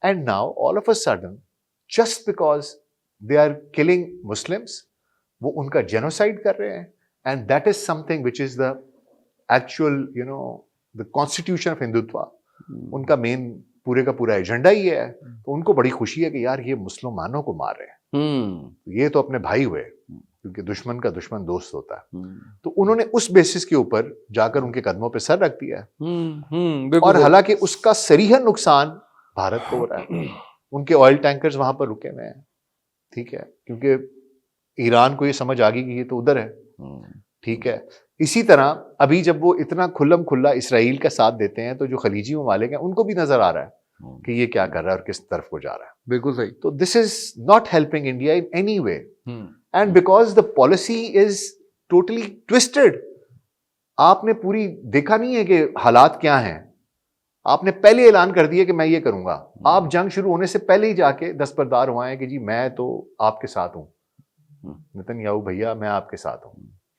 And now, all of a sudden, just because they are killing Muslims, वो उनका genocide कर रहे हैं, and that is something which is the actual, the constitution of Hindutva. उनका main पूरे का पूरा एजेंडा ही है. तो उनको बड़ी खुशी है कि यार ये मुसलमानों को मार रहे हैं. ये तो अपने भाई हुए, क्योंकि दुश्मन का दुश्मन दोस्त होता है. तो उन्होंने उस बेसिस के ऊपर जाकर उनके कदमों पे सर रख दिया है. और हालांकि उसका सरीहन नुकसान भारत को हो रहा है. उनके ऑयल टैंकर्स वहां पर रुके हुए हैं, ठीक है, क्योंकि ईरान को ये समझ आ गई कि ये तो उधर है, ठीक है. इसी तरह अभी जब वो इतना खुल्लम खुल्ला इसराइल का साथ देते हैं, तो जो खलीजी ममालिक हैं उनको भी नजर आ रहा है कि ये क्या कर रहा है और किस तरफ को जा रहा है. बिल्कुल सही. तो this is not helping India in any way, and because the policy is totally twisted. आपने पूरी देखा नहीं है कि हालात क्या हैं. आपने पहले ऐलान कर दिया कि मैं ये करूंगा. आप जंग शुरू होने से पहले ही जाके दस्तबरदार हुए हैं कि जी मैं तो आपके साथ हूं, नेतन्याहू भैया मैं आपके साथ हूं.